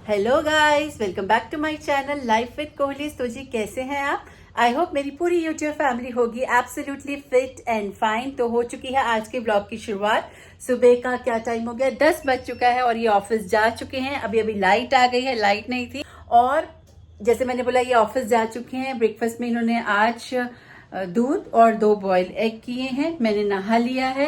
Hello guys, welcome back to my channel life with Kohli. तो जी कैसे हैं आप? आई होप मेरी पूरी यूट्यूब फैमिली होगी एब्सोल्युटली फिट एंड फाइन। तो हो चुकी है आज के ब्लॉग की शुरुआत। सुबह का क्या टाइम हो गया, 10 बज चुका है और ये ऑफिस जा चुके हैं। अभी अभी लाइट आ गई है, लाइट नहीं थी। और जैसे मैंने बोला ये ऑफिस जा चुके हैं। ब्रेकफास्ट में इन्होंने आज दूध और 2 बॉयल एग किए हैं। मैंने नहा लिया है,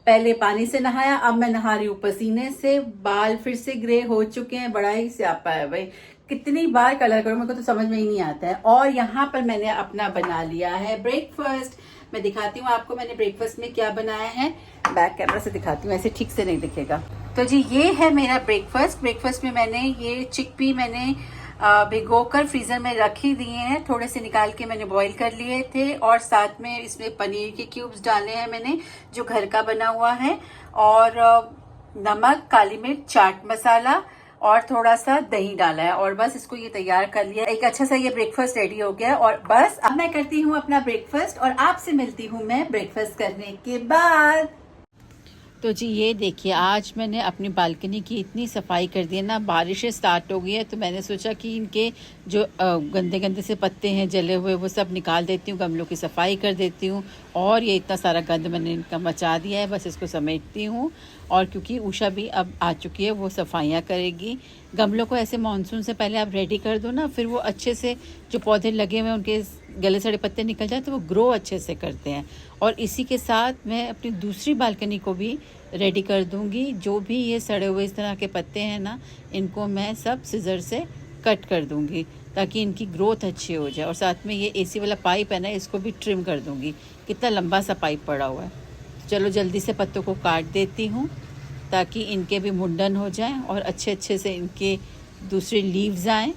पहले पानी से नहाया, अब मैं नहा रही हूँ पसीने से। बाल फिर से ग्रे हो चुके हैं, बड़ा ही स्यापा है भाई। कितनी बार कलर करूं, मेरे को तो समझ में ही नहीं आता है। और यहाँ पर मैंने अपना बना लिया है ब्रेकफास्ट। मैं दिखाती हूँ आपको मैंने ब्रेकफास्ट में क्या बनाया है। बैक कैमरा से दिखाती हूँ, ऐसे ठीक से नहीं दिखेगा। तो जी ये है मेरा ब्रेकफास्ट। ब्रेकफास्ट में मैंने ये चिकपी मैंने भिगोकर फ्रीजर में रख ही दिए हैं। थोड़े से निकाल के मैंने बॉईल कर लिए थे और साथ में इसमें पनीर के क्यूब्स डाले हैं मैंने, जो घर का बना हुआ है। और नमक, काली मिर्च, चाट मसाला और थोड़ा सा दही डाला है और बस इसको ये तैयार कर लिया। एक अच्छा सा ये ब्रेकफास्ट रेडी हो गया और बस अब मैं करती हूँ अपना ब्रेकफास्ट और आपसे मिलती हूँ मैं ब्रेकफास्ट करने के बाद। तो जी ये देखिए, आज मैंने अपनी बालकनी की इतनी सफाई कर दी है ना। बारिशें स्टार्ट हो गई है तो मैंने सोचा कि इनके जो गंदे गंदे से पत्ते हैं जले हुए वो सब निकाल देती हूँ, गमलों की सफाई कर देती हूँ। और ये इतना सारा गंद मैंने इनका मचा दिया है, बस इसको समेटती हूँ। और क्योंकि उषा भी अब आ चुकी है, वो सफाइयाँ करेगी। गमलों को ऐसे मानसून से पहले आप रेडी कर दो ना, फिर वो अच्छे से जो पौधे लगे हुए हैं उनके गले सड़े पत्ते निकल जाए तो वो ग्रो अच्छे से करते हैं। और इसी के साथ मैं अपनी दूसरी बालकनी को भी रेडी कर दूंगी। जो भी ये सड़े हुए इस तरह के पत्ते हैं ना, इनको मैं सब सिजर से कट कर दूंगी ताकि इनकी ग्रोथ अच्छी हो जाए। और साथ में ये एसी वाला पाइप है ना, इसको भी ट्रिम कर दूंगी। कितना लंबा सा पाइप पड़ा हुआ है। चलो जल्दी से पत्तों को काट देती हूँ ताकि इनके भी मुंडन हो जाए और अच्छे अच्छे से इनके दूसरे लीव्स आएँ।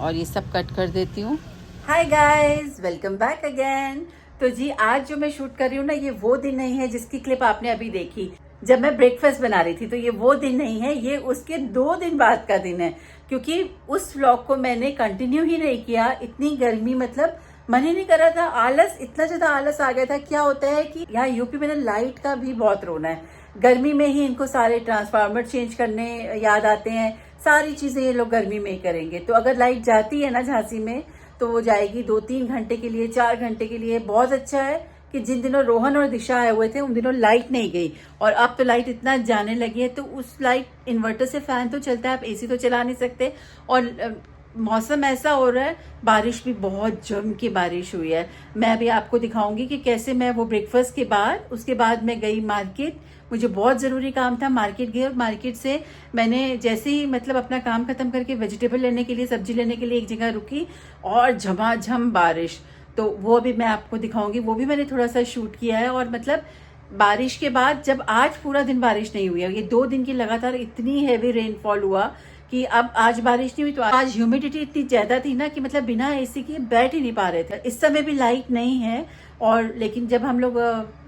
और ये सब कट कर देती हूँ। Hi guys, welcome back again. तो जी आज जो मैं शूट कर रही हूँ ना, ये वो दिन नहीं है जिसकी क्लिप आपने अभी देखी जब मैं ब्रेकफास्ट बना रही थी। तो ये वो दिन नहीं है, ये उसके 2 दिन बाद का दिन है। क्योंकि उस व्लॉग को मैंने कंटिन्यू ही नहीं किया। इतनी गर्मी, मतलब मन ही नहीं कर रहा था। आलस, इतना ज्यादा आलस आ गया था। क्या होता है कि यहाँ यूपी में ना लाइट का भी बहुत रोना है। गर्मी में ही इनको सारे ट्रांसफार्मर चेंज करने याद आते हैं। सारी चीजें ये लोग गर्मी में ही करेंगे। तो अगर लाइट जाती है ना झांसी में, तो वो जाएगी 2-3 घंटे के लिए, 4 घंटे के लिए। बहुत अच्छा है कि जिन दिनों रोहन और दिशा आए हुए थे उन दिनों लाइट नहीं गई। और अब तो लाइट इतना जाने लगी है, तो उस लाइट इन्वर्टर से फैन तो चलता है, आप एसी तो चला नहीं सकते। और मौसम ऐसा हो रहा है, बारिश भी बहुत जम की बारिश हुई है। मैं अभी आपको दिखाऊंगी कि कैसे मैं वो ब्रेकफास्ट के बाद, उसके बाद मैं गई मार्केट। मुझे बहुत ज़रूरी काम था, मार्केट गई और मार्केट से मैंने जैसे ही मतलब अपना काम खत्म करके वेजिटेबल लेने के लिए, सब्जी लेने के लिए एक जगह रुकी और झमाझम बारिश। तो वो भी मैं आपको दिखाऊंगी, वो भी मैंने थोड़ा सा शूट किया है। और मतलब बारिश के बाद जब आज पूरा दिन बारिश नहीं हुई है, ये 2 दिन की लगातार इतनी हैवी रेनफॉल हुआ कि अब आज बारिश नहीं हुई। तो आज ह्यूमिडिटी इतनी ज्यादा थी ना कि मतलब बिना एसी के बैठ ही नहीं पा रहे थे। इस समय भी लाइट नहीं है और लेकिन जब हम लोग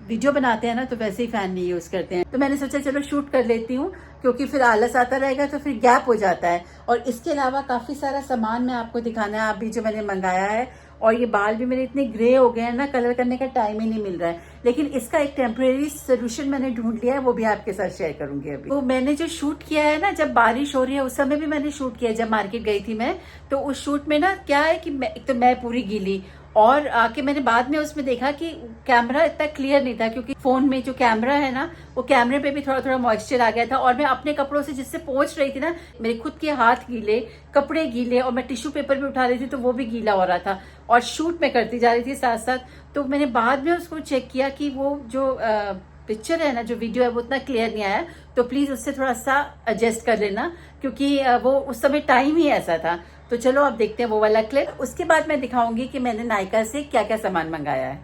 वीडियो बनाते हैं ना तो वैसे ही फैन नहीं यूज करते हैं। तो मैंने सोचा चलो शूट कर लेती हूँ, क्योंकि फिर आलस आता रहेगा तो फिर गैप हो जाता है। और इसके अलावा काफी सारा सामान मैं आपको दिखाना है अभी जो मैंने मंगाया है। और ये बाल भी मेरे इतने ग्रे हो गए हैं ना, कलर करने का टाइम ही नहीं मिल रहा है। लेकिन इसका एक टेम्परेरी सोल्यूशन मैंने ढूंढ लिया है, वो भी आपके साथ शेयर करूंगी अभी। तो मैंने जो शूट किया है ना, जब बारिश हो रही है उस समय भी मैंने शूट किया, जब मार्केट गई थी मैं। तो उस शूट में ना क्या है कि एक तो मैं पूरी गीली, और आके मैंने बाद में उसमें देखा कि कैमरा इतना क्लियर नहीं था, क्योंकि फोन में जो कैमरा है ना, वो कैमरे पे भी थोड़ा थोड़ा मॉइस्चर आ गया था। और मैं अपने कपड़ों से जिससे पोंछ रही थी ना, मेरे खुद के हाथ गीले, कपड़े गीले, और मैं टिश्यू पेपर भी उठा रही थी तो वो भी गीला हो रहा था। और शूट में करती जा रही थी साथ साथ। तो मैंने बाद में उसको चेक किया कि वो जो पिक्चर है ना, जो वीडियो है, वो उतना क्लियर नहीं आया। तो प्लीज उससे थोड़ा सा एडजस्ट कर लेना, क्योंकि वो उस समय टाइम ही ऐसा था। तो चलो अब देखते हैं वो वाला क्लिप। उसके बाद मैं दिखाऊंगी कि मैंने नायका से क्या क्या सामान मंगाया है।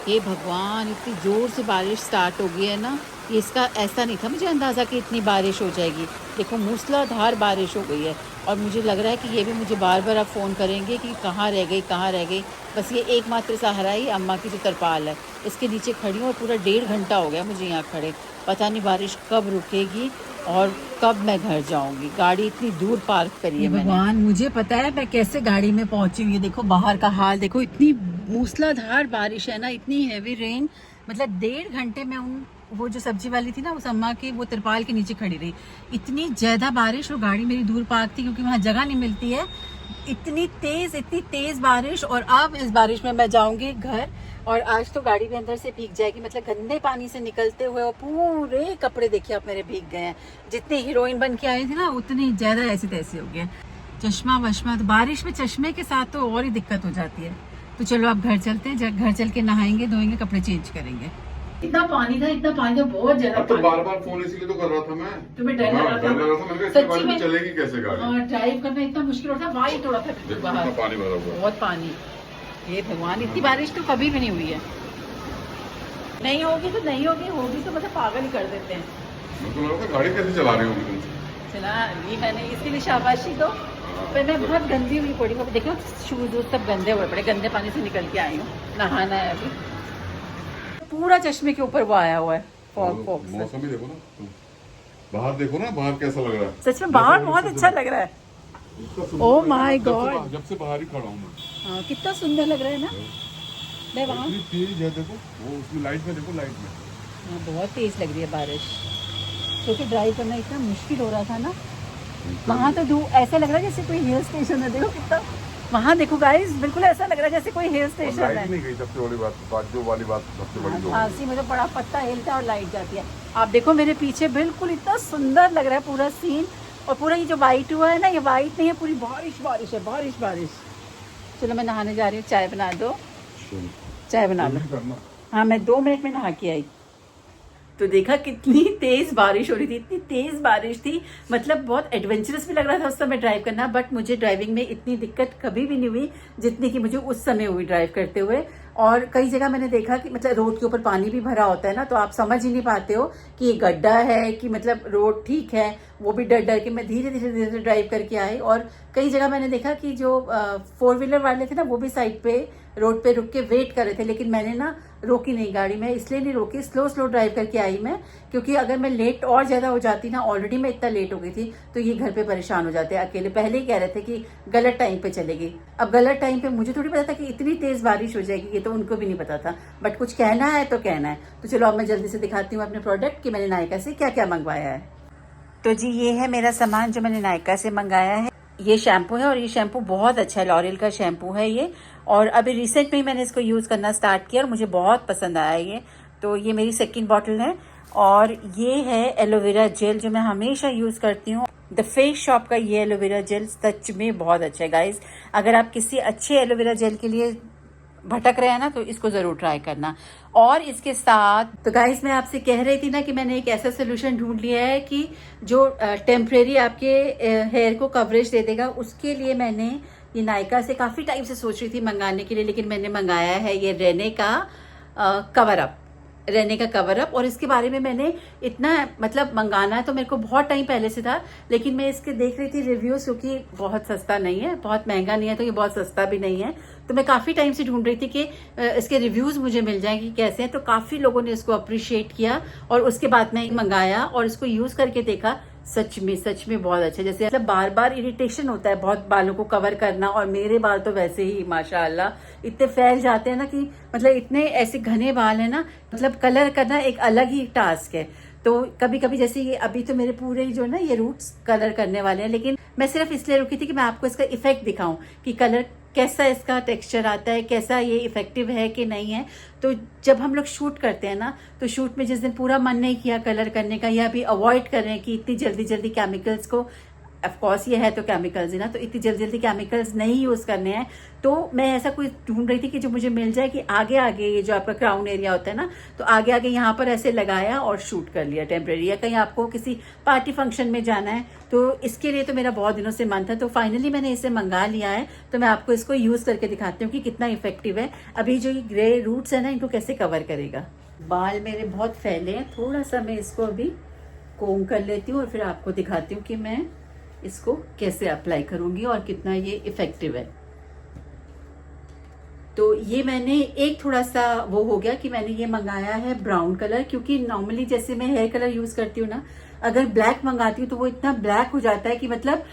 ये भगवान, इतनी जोर से बारिश स्टार्ट हो गई है ना, इसका ऐसा नहीं था मुझे अंदाज़ा कि इतनी बारिश हो जाएगी। देखो मूसलाधार बारिश हो गई है और मुझे लग रहा है कि ये भी मुझे बार बार अब फ़ोन करेंगे कि कहाँ रह गई, कहाँ रह गई। बस ये एकमात्र सहारा ही अम्मा की जो तरपाल है, इसके नीचे खड़ी हूँ और पूरा 1.5 घंटा हो गया मुझे यहाँ खड़े। पता नहीं बारिश कब रुकेगी और कब मैं घर जाऊंगी। गाड़ी इतनी दूर पार्क करी है मैंने। भगवान, मुझे पता है मैं कैसे गाड़ी में पहुंची हूँ। ये देखो बाहर का हाल देखो, इतनी मूसलाधार बारिश है ना, इतनी हैवी रेन। मतलब 1.5 घंटे में वो जो सब्जी वाली थी ना, उस अम्मा के वो तिरपाल के नीचे खड़ी रही। इतनी ज्यादा बारिश, और गाड़ी मेरी दूर पार्क थी क्योंकि वहाँ जगह नहीं मिलती है। इतनी तेज बारिश। और अब इस बारिश में मैं जाऊंगी घर, और आज तो गाड़ी भी अंदर से भीग जाएगी, मतलब गंदे पानी से निकलते हुए, और पूरे कपड़े देखिए आप मेरे भीग गए हैं। जितनी हीरोइन बन के आई थी ना, उतनी ज्यादा ऐसे तैसे हो गए। चश्मा वश्मा, तो बारिश में चश्मे के साथ तो और ही दिक्कत हो जाती है। तो चलो अब घर चलते हैं, घर चल के नहाएंगे धोएंगे, कपड़े चेंज करेंगे। इतना पानी था बहुत ज्यादा। तो बार फोन इसीलिए तो कर रहा था मैं। तुम्हें डर लग रहा था? मैंने सच्ची में चलेगी कैसे गाड़ी? ड्राइव करना इतना मुश्किल होता है। वाइट हो रहा था बाहर, पानी भरा हुआ, बहुत पानी। ये भगवान, इतनी बारिश तो कभी भी नहीं हुई है। नहीं होगी तो नहीं होगी, होगी तो मतलब पागल ही कर देते हैं। मुझे लगा गाड़ी कैसे चला रही होगी तुम? चला ली मैंने, इसके लिए शाबाशी दो। पर मैं बहुत गंदी हुई पड़ी, देखो शूज सब गंदे हुए पड़े, गंदे पानी से निकल के आई हूँ। नहाना है अभी। पूरा चश्मे के ऊपर वो आया हुआ है फॉग। मौसम भी देखो ना तुम, बाहर देखो ना, बाहर कैसा लग रहा है। सच में बाहर बहुत अच्छा लग रहा है। ओह माय गॉड, जब से बाहर ही खड़ा हूँ मैं। हाँ, कितना सुंदर लग रहा है ना। मैं वहाँ तेज है, देखो वो उसमें लाइट में, देखो लाइट में। हाँ, बहुत तेज लग रही है बारिश, क्योंकि ड्राइव करना इतना मुश्किल हो रहा था ना। वहाँ तो ऐसा लग रहा है जैसे कोई हिल स्टेशन है। देखो कितना, वहाँ देखो गाइस, बिल्कुल ऐसा लग रहा है जैसे कोई हिल स्टेशन है। नहीं गई सबसे बड़ी बात, जो वाली बात सबसे बड़ी जो खांसी में तो बड़ा पत्ता हिलता है और लाइट जाती है। आप देखो मेरे पीछे, बिल्कुल इतना सुंदर लग रहा है पूरा सीन। और पूरा ये जो वाइट हुआ है ना, ये वाइट नहीं है, पूरी बारिश है, बारिश। चलो मैं नहाने जा रही हूँ, चाय बना दो, चाय बना लो। हाँ, मैं 2 मिनट में नहा के आई। तो देखा कितनी तेज बारिश हो रही थी, इतनी तेज बारिश थी, मतलब बहुत एडवेंचरस भी लग रहा था उस समय ड्राइव करना। बट मुझे ड्राइविंग में इतनी दिक्कत कभी भी नहीं हुई जितनी कि मुझे उस समय हुई ड्राइव करते हुए। और कई जगह मैंने देखा कि मतलब रोड के ऊपर पानी भी भरा होता है ना, तो आप समझ ही नहीं पाते हो कि ये गड्ढा है कि मतलब रोड ठीक है। वो भी डर के मैं धीरे ड्राइव करके आई। और कई जगह मैंने देखा कि जो 4 व्हीलर वाले थे ना, वो भी साइड पे रोड पे रुक के वेट कर रहे थे, लेकिन मैंने ना रोकी नहीं गाड़ी। मैं इसलिए नहीं रोकी, स्लो ड्राइव करके आई मैं, क्योंकि अगर मैं लेट और ज्यादा हो जाती ना, ऑलरेडी मैं इतना लेट हो गई थी, तो ये घर पे परेशान हो जाते हैं अकेले। पहले ही कह रहे थे कि गलत टाइम पे चलेगी। अब गलत टाइम पे मुझे थोड़ी पता था कि इतनी तेज बारिश हो जाएगी, ये तो उनको भी नहीं पता था। बट कुछ कहना है तो कहना है। तो चलो अब मैं जल्दी से दिखाती हूँ अपने प्रोडक्ट कि मैंने नायका से क्या क्या मंगवाया है। तो जी ये है मेरा सामान जो मैंने नायका से मंगाया है। ये शैम्पू है, और ये शैम्पू बहुत अच्छा है, लॉरियल का शैम्पू है ये। और अभी रिसेंट में ही मैंने इसको यूज़ करना स्टार्ट किया और मुझे बहुत पसंद आया ये। तो ये मेरी 2nd बॉटल है। और ये है एलोवेरा जेल, जो मैं हमेशा यूज़ करती हूँ। द फेस शॉप का ये एलोवेरा जेल सच में बहुत अच्छा है गाइज। अगर आप किसी अच्छे एलोवेरा जेल के लिए भटक रहे हैं ना, तो इसको जरूर ट्राई करना। और इसके साथ तो गाइस मैं आपसे कह रही थी ना कि मैंने एक ऐसा सोल्यूशन ढूंढ लिया है कि जो टेम्परेरी आपके हेयर को कवरेज दे देगा। उसके लिए मैंने ये नायका से काफी टाइम से सोच रही थी मंगाने के लिए, लेकिन मैंने मंगाया है ये रेने का कवर अप। और इसके बारे में मैंने इतना मतलब मंगाना है तो मेरे को बहुत टाइम पहले से था, लेकिन मैं इसके देख रही थी रिव्यूज, क्योंकि बहुत सस्ता नहीं है, बहुत महंगा नहीं है, तो ये बहुत सस्ता भी नहीं है। तो मैं काफी टाइम से ढूंढ रही थी कि इसके रिव्यूज मुझे मिल जाएं कि कैसे हैं। तो काफी लोगों ने इसको अप्रिशिएट किया, और उसके बाद मैं मंगाया और इसको यूज करके देखा। सच में बहुत अच्छा। जैसे मतलब बार बार इरिटेशन होता है बहुत बालों को कवर करना, और मेरे बाल तो वैसे ही माशाल्लाह इतने फैल जाते हैं ना कि मतलब इतने ऐसे घने बाल है ना, मतलब कलर करना एक अलग ही टास्क है। तो कभी कभी जैसे ये अभी तो मेरे पूरे जो ना ये रूट्स कलर करने वाले हैं, लेकिन मैं सिर्फ इसलिए रुकी थी कि मैं आपको इसका इफेक्ट दिखाऊं कि कलर कैसा इसका टेक्सचर आता है, कैसा ये इफेक्टिव है कि नहीं है। तो जब हम लोग शूट करते हैं ना, तो शूट में जिस दिन पूरा मन नहीं किया कलर करने का, या भी अवॉइड कर रहे हैं कि इतनी जल्दी केमिकल्स को, ऑफ कोर्स ये है तो केमिकल्स ही ना, तो इतनी जल्दी केमिकल्स नहीं यूज करने हैं। तो मैं ऐसा कुछ ढूंढ रही थी कि जो मुझे मिल जाए कि आगे ये जो आपका क्राउन एरिया होता है ना, तो आगे यहाँ पर ऐसे लगाया और शूट कर लिया टेम्परेरी, या कहीं आपको किसी पार्टी फंक्शन में जाना है, तो इसके लिए तो मेरा बहुत दिनों से मन था। तो फाइनली मैंने इसे मंगा लिया है, तो मैं आपको इसको यूज करके दिखाती हूँ कि कितना इफेक्टिव है। अभी जो ये ग्रे रूट्स है ना, इनको कैसे कवर करेगा। बाल मेरे बहुत फैले हैं, थोड़ा सा मैं इसको अभी कोम कर लेती हूँ और फिर आपको दिखाती हूँ कि मैं इसको कैसे अप्लाई करूंगी और कितना ये इफेक्टिव है। तो ये मैंने एक थोड़ा सा वो हो गया कि मैंने ये मंगाया है ब्राउन कलर, क्योंकि नॉर्मली जैसे मैं हेयर कलर यूज करती हूँ ना, अगर ब्लैक मंगाती हूँ तो वो इतना ब्लैक हो जाता है कि मतलब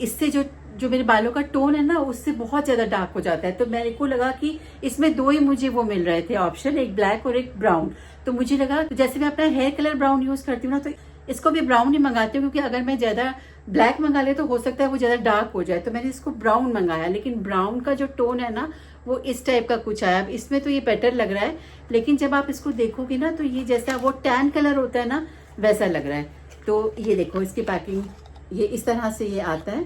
इससे जो जो मेरे बालों का टोन है ना उससे बहुत ज्यादा डार्क हो जाता है। तो मेरे को लगा कि इसमें दो ही मुझे वो मिल रहे थे ऑप्शन, एक ब्लैक और एक ब्राउन। तो मुझे लगा जैसे मैं अपना हेयर कलर ब्राउन यूज करती हूँ ना, तो इसको भी ब्राउन ही मंगाती हूँ, क्योंकि अगर मैं ज्यादा ब्लैक मंगा ले तो हो सकता है वो ज्यादा डार्क हो जाए। तो मैंने इसको ब्राउन मंगाया, लेकिन ब्राउन का जो टोन है ना वो इस टाइप का कुछ आया। अब इसमें तो ये बेटर लग रहा है, लेकिन जब आप इसको देखोगे ना तो ये जैसा वो टैन कलर होता है ना वैसा लग रहा है। तो ये देखो इसकी पैकिंग, ये इस तरह से ये आता है।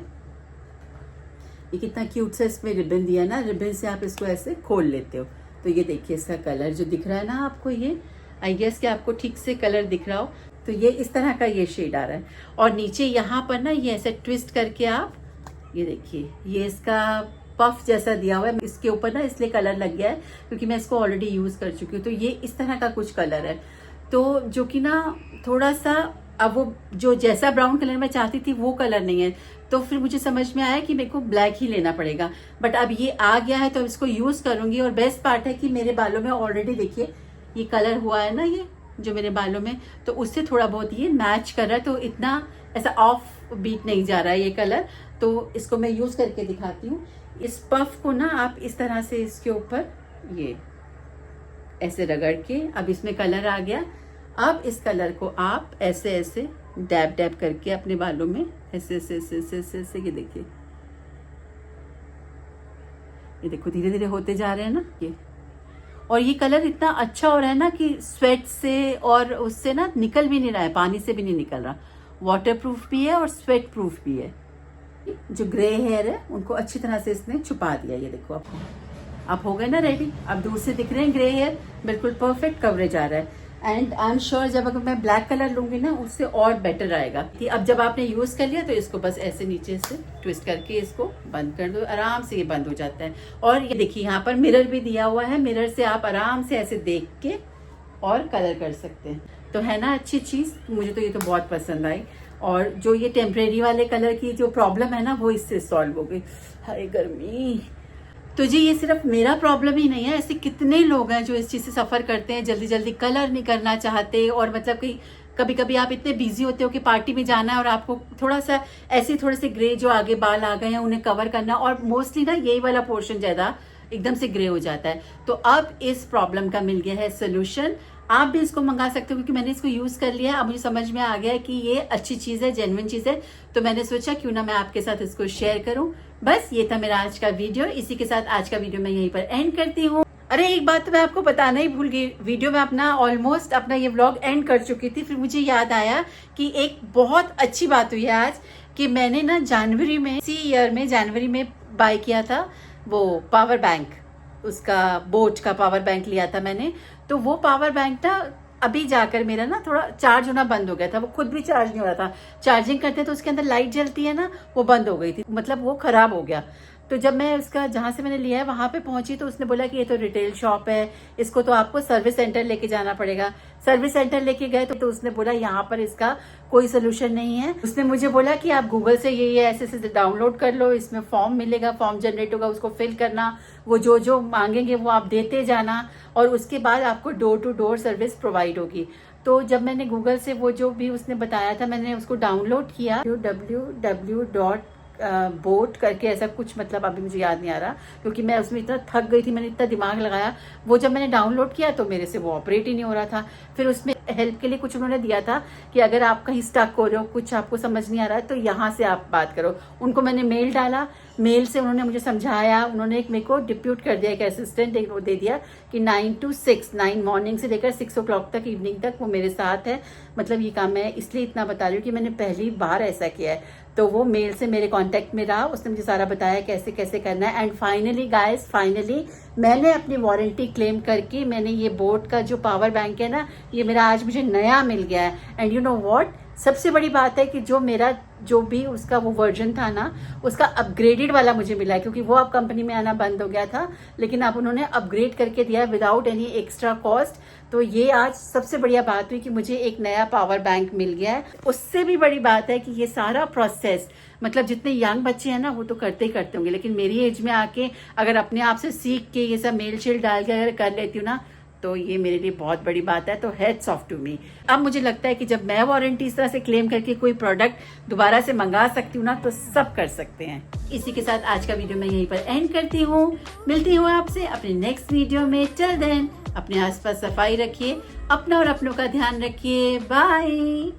ये कितना क्यूट सा इसमें रिबन दिया ना, रिबन से आप इसको ऐसे खोल लेते हो। तो ये देखिए इसका कलर जो दिख रहा है ना आपको, ये आई गेस कि आपको ठीक से कलर दिख रहा हो। तो ये इस तरह का ये शेड आ रहा है, और नीचे यहाँ पर ना ये ऐसे ट्विस्ट करके आप ये देखिए, ये इसका पफ जैसा दिया हुआ है इसके ऊपर ना, इसलिए कलर लग गया है क्योंकि मैं इसको ऑलरेडी यूज कर चुकी हूँ। तो ये इस तरह का कुछ कलर है, तो जो कि ना थोड़ा सा, अब वो जो जैसा ब्राउन कलर मैं चाहती थी वो कलर नहीं है। तो फिर मुझे समझ में आया कि मेरे को ब्लैक ही लेना पड़ेगा, बट अब ये आ गया है तो इसको यूज करूंगी। और बेस्ट पार्ट है कि मेरे बालों में ऑलरेडी देखिए ये कलर हुआ है ना, ये जो मेरे बालों में, तो उससे थोड़ा बहुत ये मैच कर रहा है, तो इतना ऐसा ऑफ बीट नहीं जा रहा है ये कलर। तो इसको मैं यूज करके दिखाती हूँ। इस पफ को ना आप इस तरह से इसके ऊपर ये ऐसे रगड़ के, अब इसमें कलर आ गया। अब इस कलर को आप ऐसे ऐसे डैब डैब करके अपने बालों में ऐसे ऐसे ऐसे ऐसे ऐसे ऐसे, ये देखो धीरे धीरे होते जा रहे हैं ना ये। और ये कलर इतना अच्छा हो रहा है ना कि स्वेट से और उससे ना निकल भी नहीं रहा है, पानी से भी नहीं निकल रहा, वाटर प्रूफ भी है और स्वेट प्रूफ भी है। जो ग्रे हेयर है उनको अच्छी तरह से इसने छुपा दिया। ये देखो आप हो गए ना रेडी। अब दूर से दिख रहे हैं ग्रे हेयर, बिल्कुल परफेक्ट कवरेज आ रहा है। एंड आई एम श्योर जब अगर मैं ब्लैक कलर लूंगी ना उससे और बेटर आएगा। कि अब जब आपने यूज कर लिया तो इसको बस ऐसे नीचे से ट्विस्ट करके इसको बंद कर दो, आराम से ये बंद हो जाता है। और ये देखिए यहाँ पर मिरर भी दिया हुआ है, मिरर से आप आराम से ऐसे देख के और कलर कर सकते हैं। तो है ना अच्छी चीज, मुझे तो ये तो बहुत पसंद आई। और जो ये टेम्परेरी वाले कलर की जो प्रॉब्लम है ना वो इससे सॉल्व हो गई। हाय गर्मी। तो जी ये सिर्फ मेरा प्रॉब्लम ही नहीं है, ऐसे कितने लोग हैं जो इस चीज से सफर करते हैं, जल्दी जल्दी कलर नहीं करना चाहते। और मतलब कि कभी कभी आप इतने बिजी होते हो कि पार्टी में जाना है और आपको थोड़ा सा ऐसे थोड़े से ग्रे जो आगे बाल आ गए हैं उन्हें कवर करना, और मोस्टली ना यही वाला पोर्शन ज्यादा एकदम से ग्रे हो जाता है। तो अब इस प्रॉब्लम का मिल गया है सोल्यूशन। आप भी इसको मंगा सकते हो क्योंकि मैंने इसको यूज कर लिया है। अब मुझे समझ में आ गया है कि ये अच्छी चीज है, जेन्युइन चीज है। तो मैंने सोचा क्यों ना मैं आपके साथ इसको शेयर करूं। बस ये था मेरा आज का वीडियो। इसी के साथ आज का वीडियो मैं यहीं पर एंड करती हूँ। अरे एक बात तो मैं आपको बताना ही भूल गई, वीडियो में अपना ऑलमोस्ट अपना ये व्लॉग एंड कर चुकी थी, फिर मुझे याद आया कि एक बहुत अच्छी बात हुई है आज कि मैंने ना जनवरी में, इसी ईयर में जनवरी में बाय किया था वो पावर बैंक, उसका बोट का पावर बैंक लिया था मैंने। तो वो पावर बैंक ना अभी जाकर मेरा ना थोड़ा चार्ज होना बंद हो गया था, वो खुद भी चार्ज नहीं हो रहा था। चार्जिंग करते तो उसके अंदर लाइट जलती है ना, वो बंद हो गई थी, मतलब वो खराब हो गया। तो जब मैं उसका जहां से मैंने लिया है वहां पे पहुंची तो उसने बोला कि ये तो रिटेल शॉप है, इसको तो आपको सर्विस सेंटर लेके जाना पड़ेगा। सर्विस सेंटर लेके गए तो उसने बोला यहाँ पर इसका कोई सोल्यूशन नहीं है। उसने मुझे बोला कि आप गूगल से ये ऐसे ऐसे डाउनलोड कर लो, इसमें फॉर्म मिलेगा, फॉर्म जनरेट होगा, उसको फिल करना, वो जो जो मांगेंगे वो आप देते जाना, और उसके बाद आपको door to door service provide होगी। तो जब मैंने गूगल से वो जो भी उसने बताया था मैंने उसको डाउनलोड किया, www.boat करके ऐसा कुछ, मतलब अभी मुझे याद नहीं आ रहा क्योंकि मैं उसमें इतना थक गई थी, मैंने इतना दिमाग लगाया। वो जब मैंने डाउनलोड किया तो मेरे से वो ऑपरेट ही नहीं हो रहा था। फिर उसमें हेल्प के लिए कुछ उन्होंने दिया था कि अगर आप कहीं स्टक हो रहे हो, कुछ आपको समझ नहीं आ रहा है तो यहाँ से आप बात करो। उनको मैंने मेल डाला, मेल से उन्होंने मुझे समझाया, उन्होंने एक मेरे को डिप्यूट कर दिया, एक असिस्टेंट एक वो दे दिया कि 9 to 6, 9 मॉर्निंग से लेकर 6 o'clock तक, इवनिंग तक वो मेरे साथ है। मतलब ये काम मैं इसलिए इतना बता रही हूँ कि मैंने पहली बार ऐसा किया है। तो वो मेल से मेरे कांटेक्ट में रहा, उसने मुझे सारा बताया कैसे कैसे करना है। एंड फाइनली गाइस, फाइनली मैंने अपनी वारंटी क्लेम करके मैंने ये बोट का जो पावर बैंक है ना, ये मेरा आज मुझे नया मिल गया है। एंड यू नो व्हाट, सबसे बड़ी बात है कि जो मेरा जो भी उसका वो वर्जन था ना, उसका अपग्रेडेड वाला मुझे मिला है, क्योंकि वो अब कंपनी में आना बंद हो गया था, लेकिन अब उन्होंने अपग्रेड करके दिया विदाउट एनी एक्स्ट्रा कॉस्ट। तो ये आज सबसे बढ़िया बात हुई कि मुझे एक नया पावर बैंक मिल गया है। उससे भी बड़ी बात है कि ये सारा प्रोसेस, मतलब जितने यंग बच्चे हैं ना वो तो करते ही करते होंगे, लेकिन मेरी एज में आके अगर अपने आप से सीख के ये सब मेल शेल डाल के अगर कर लेती हूँ ना, तो ये मेरे लिए बहुत बड़ी बात है, तो हेड्स ऑफ टू मी। अब मुझे लगता है कि जब मैं वारंटी इस तरह से क्लेम करके कोई प्रोडक्ट दोबारा से मंगा सकती हूँ ना, तो सब कर सकते हैं। इसी के साथ आज का वीडियो मैं यहीं पर एंड करती हूँ। मिलती हूँ आपसे अपने नेक्स्ट वीडियो में। टिल देन अपने आसपास सफाई रखिए, अपना और अपनों का ध्यान रखिए। बाय।